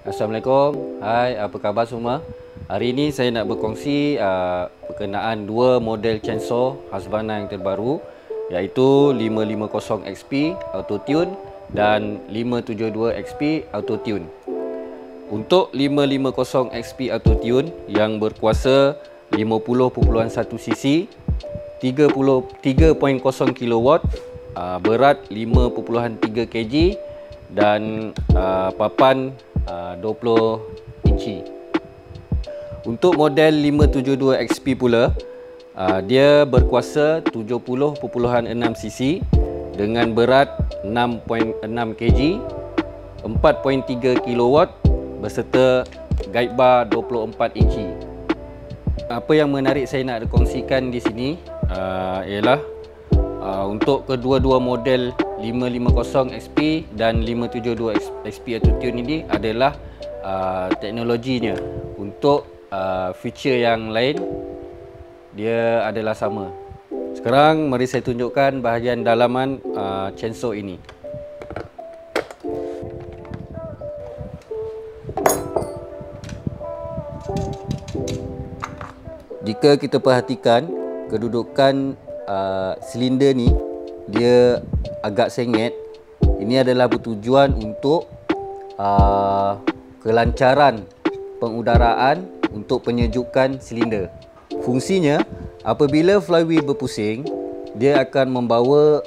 Assalamualaikum. Hai, apa khabar semua? Hari ini saya nak berkongsi berkenaan dua model chainsaw Husqvarna yang terbaru, iaitu 550 XP Auto Tune dan 572 XP Auto Tune. Untuk 550 XP Auto Tune yang berkuasa 50.1 cc, 3.0 kW, berat 5.3 kg dan papan 20 inci. Untuk model 572 XP pula, dia berkuasa 70.6 cc dengan berat 6.6 kg, 4.3 kW beserta guide bar 24 inci. Apa yang menarik saya nak kongsikan di sini ialah untuk kedua-dua model 550 XP dan 572 XP Auto Tune ini adalah teknologinya. Untuk feature yang lain dia adalah sama. Sekarang mari saya tunjukkan bahagian dalaman chainsaw ini. Jika kita perhatikan kedudukan silinder ni, dia agak sengit. Ini adalah bertujuan untuk kelancaran pengudaraan untuk penyejukan silinder. Fungsinya, apabila flywheel berpusing, dia akan membawa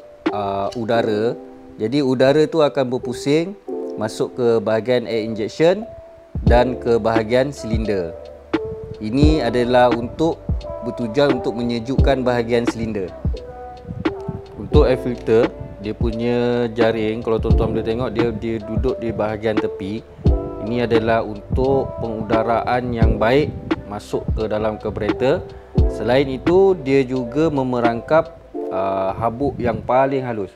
udara. Jadi udara tu akan berpusing masuk ke bahagian air injection dan ke bahagian silinder. Ini adalah bertujuan untuk menyejukkan bahagian silinder. Untuk air filter, dia punya jaring, kalau tuan-tuan boleh tengok, dia duduk di bahagian tepi. Ini adalah untuk pengudaraan yang baik masuk ke dalam carburetor. Selain itu, dia juga memerangkap habuk yang paling halus.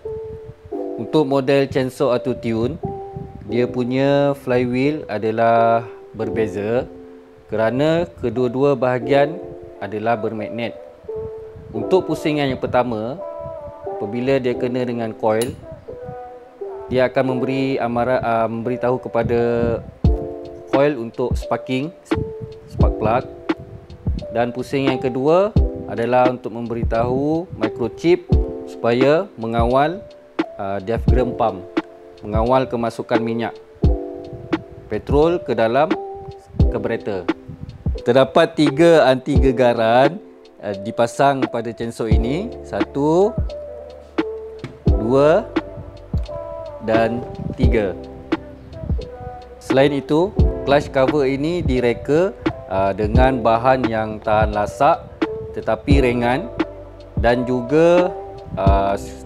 Untuk model chainsaw Auto Tune, dia punya flywheel adalah berbeza kerana kedua-dua bahagian adalah bermagnet. Untuk pusingan yang pertama, apabila dia kena dengan coil, dia akan memberitahu kepada coil untuk spark plug. Dan pusing yang kedua adalah untuk memberitahu microchip supaya mengawal diaphragm pump, mengawal kemasukan minyak petrol ke dalam carburetor. Terdapat 3 anti gegaran dipasang pada chainsaw ini. 1, 2 dan 3. Selain itu, clutch cover ini direka dengan bahan yang tahan lasak tetapi ringan, dan juga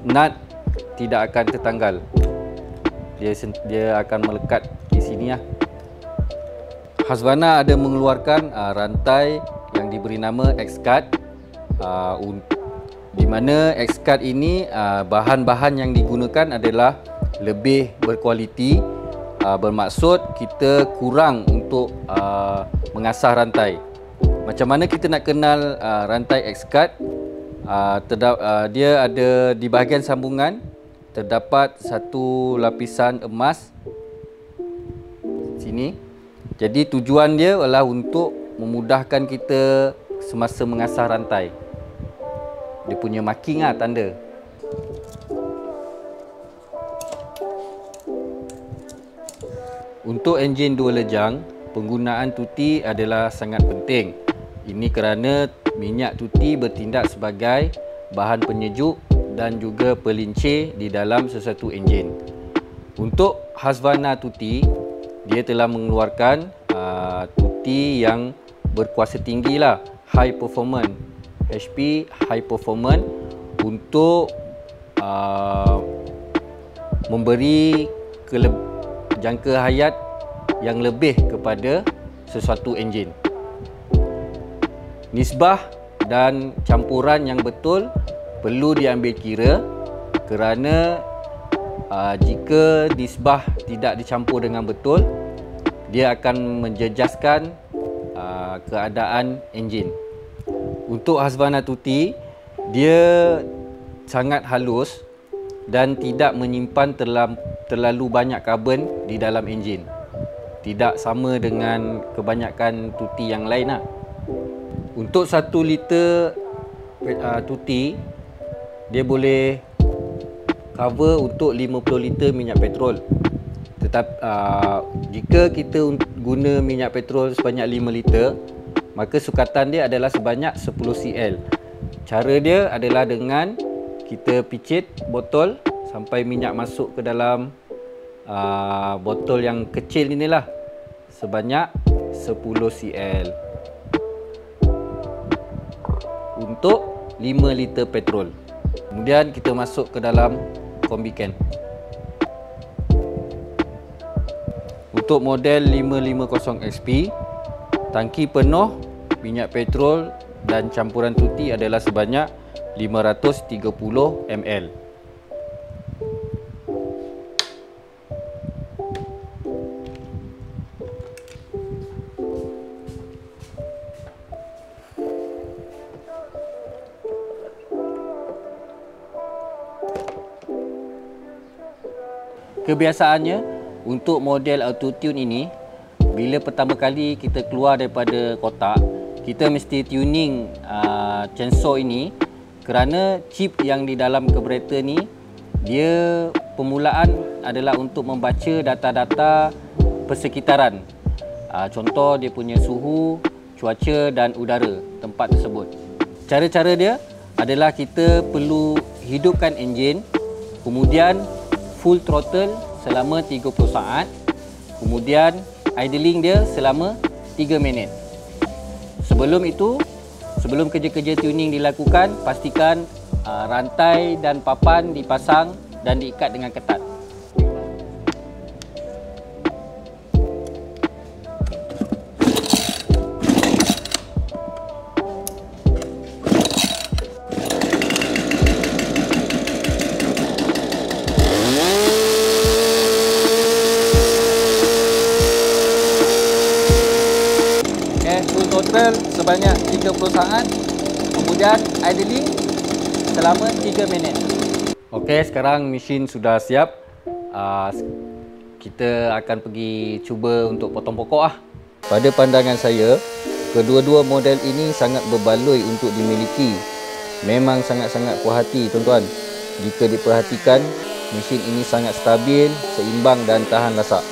nut tidak akan tertanggal. Dia akan melekat di sini lah. Husqvarna ada mengeluarkan rantai yang diberi nama X-Cut, di mana X-Cut ini bahan-bahan yang digunakan adalah lebih berkualiti, bermaksud kita kurang untuk mengasah rantai. Macam mana kita nak kenal rantai X-Cut? Dia ada di bahagian sambungan, terdapat satu lapisan emas sini. Jadi tujuan dia adalah untuk memudahkan kita semasa mengasah rantai. Dia punya marking lah, tanda. Untuk enjin dua lejang, penggunaan tuti adalah sangat penting. Ini kerana minyak tuti bertindak sebagai bahan penyejuk dan juga pelincir di dalam sesuatu enjin. Untuk Husqvarna tuti, dia telah mengeluarkan tuti yang berkuasa tinggi lah, high performance, HP high performance, untuk memberi jangka hayat yang lebih kepada sesuatu enjin. Nisbah dan campuran yang betul perlu diambil kira, kerana jika nisbah tidak dicampur dengan betul, dia akan menjejaskan keadaan enjin. Untuk Husqvarna tuti, dia sangat halus dan tidak menyimpan terlalu banyak karbon di dalam enjin. tidak sama dengan kebanyakan tuti yang lain lah. Untuk 1 liter tuti, dia boleh cover untuk 50 liter minyak petrol. Tetapi jika kita guna minyak petrol sebanyak 5 liter, maka sukatan dia adalah sebanyak 10 cl. Cara dia adalah dengan kita picit botol sampai minyak masuk ke dalam botol yang kecil inilah, sebanyak 10 cl untuk 5 liter petrol. Kemudian kita masuk ke dalam kombi can. Untuk model 550 XP, tangki penuh minyak petrol dan campuran tuti adalah sebanyak 530 ml. Kebiasaannya untuk model auto tune ini, bila pertama kali kita keluar daripada kotak, kita mesti tuning chainsaw ini, kerana chip yang di dalam carburetor ni, dia permulaan adalah untuk membaca data-data persekitaran. Contoh dia punya suhu, cuaca dan udara tempat tersebut. Cara-cara dia adalah kita perlu hidupkan enjin, kemudian full throttle selama 30 saat, kemudian idling dia selama 3 minit. Sebelum itu, sebelum kerja-kerja tuning dilakukan, pastikan rantai dan papan dipasang dan diikat dengan ketat. Full throttle sebanyak 30 saat, kemudian idling selama 3 minit. Okey, sekarang mesin sudah siap. Kita akan pergi cuba untuk potong pokok lah. Pada pandangan saya, kedua-dua model ini sangat berbaloi untuk dimiliki. Memang sangat-sangat puas hati tuan-tuan. Jika diperhatikan, mesin ini sangat stabil, seimbang dan tahan lasak.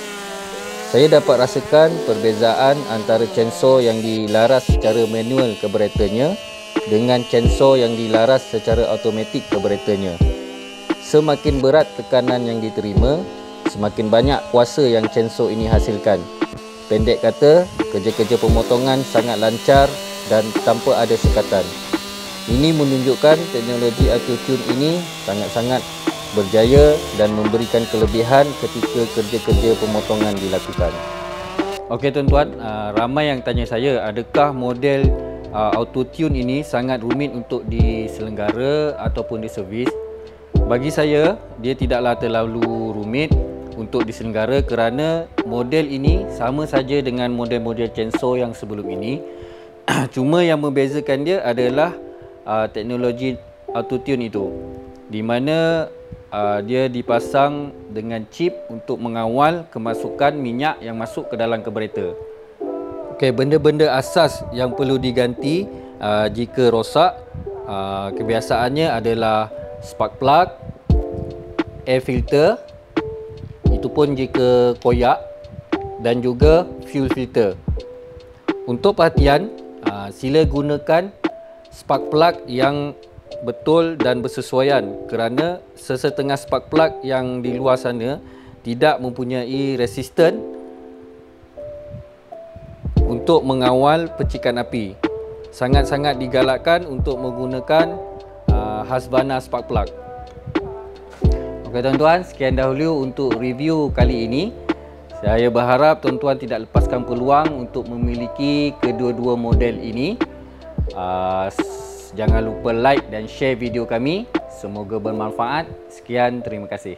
Saya dapat rasakan perbezaan antara chainsaw yang dilaras secara manual carburetornya dengan chainsaw yang dilaras secara automatik carburetornya. Semakin berat tekanan yang diterima, semakin banyak kuasa yang chainsaw ini hasilkan. Pendek kata, kerja-kerja pemotongan sangat lancar dan tanpa ada sekatan. Ini menunjukkan teknologi auto tune ini sangat-sangat berjaya dan memberikan kelebihan ketika kerja-kerja pemotongan dilakukan. Okey tuan-tuan, ramai yang tanya saya, adakah model auto tune ini sangat rumit untuk diselenggara ataupun diservis? Bagi saya, dia tidaklah terlalu rumit untuk diselenggara kerana model ini sama saja dengan model-model chainsaw yang sebelum ini. Cuma yang membezakan dia adalah teknologi auto tune itu, di mana dia dipasang dengan chip untuk mengawal kemasukan minyak yang masuk ke dalam carburetor. Okey, benda-benda asas yang perlu diganti jika rosak, kebiasaannya adalah spark plug, air filter, itu pun jika koyak, dan juga fuel filter. Untuk perhatian, sila gunakan spark plug yang betul dan bersesuaian, kerana sesetengah spark plug yang di luar sana tidak mempunyai resisten untuk mengawal percikan api. Sangat-sangat digalakkan untuk menggunakan Husqvarna spark plug. Okey tuan-tuan, sekian dahulu untuk review kali ini. Saya berharap tuan-tuan tidak lepaskan peluang untuk memiliki kedua-dua model ini. Jangan lupa like dan share video kami. Semoga bermanfaat. Sekian, terima kasih.